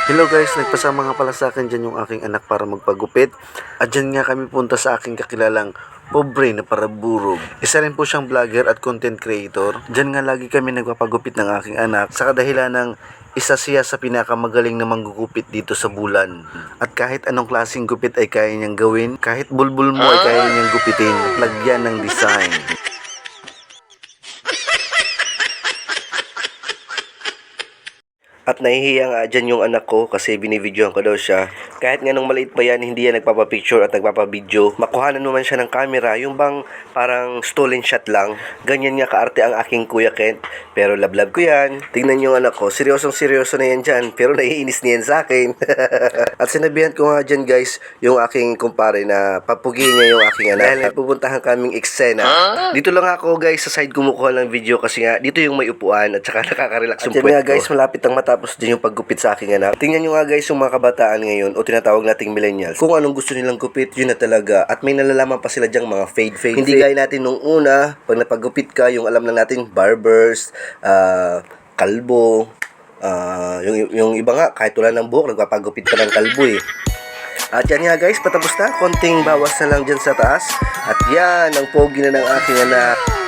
Hello guys, nagpasama nga pala sa akin dyan yung aking anak para magpagupit. At dyan nga kami punta sa aking kakilalang pobre na paraburog. Isa rin po siyang vlogger at content creator. Dyan nga lagi kami nagpapagupit ng aking anak sa kadahilan ng isa siya sa pinakamagaling na manggugupit dito sa Bulan. At kahit anong klaseng gupit ay kaya niyang gawin, kahit bulbul mo ay kaya niyang gupitin, lagyan ng design. At nahihiya nga dyan yung anak ko kasi binibidyohan ko daw siya. Kahit nga nung maliit pa yan, hindi yan nagpapapicture at nagpapabidyo. Makuhanan naman siya ng camera, yung bang parang stolen shot lang. Ganyan nga kaarte ang aking Kuya Kent. Pero lablab ko yan. Tingnan yung anak ko, seryosong seryoso na yan dyan. Pero naiinis niyan sa akin. At sinabihan ko nga dyan guys, yung aking kumpare na papugiin niya yung aking anak. Dahil pupuntahan kaming eksena. Dito lang ako guys sa side kumukuha ng video kasi nga dito yung may upuan at saka nakaka-relax yung puwet ko. At guys, malapit ang matapos din yung paggupit sa aking anak. Tingnan nyo nga guys yung mga kabataan ngayon o tinatawag nating millennials. Kung anong gusto nilang gupit, yun na talaga. At may nalalaman pa sila dyang mga fade. Hindi gaya natin nung una, pag napagupit ka, yung alam lang natin, barbers, kalbo, yung iba nga, kahit wala ng buhok, nagpapagupit pa ng kalbo eh. At yan nga guys, patapos na. Konting bawas na lang dyan sa taas. At yan, ang pogi na ng aking anak.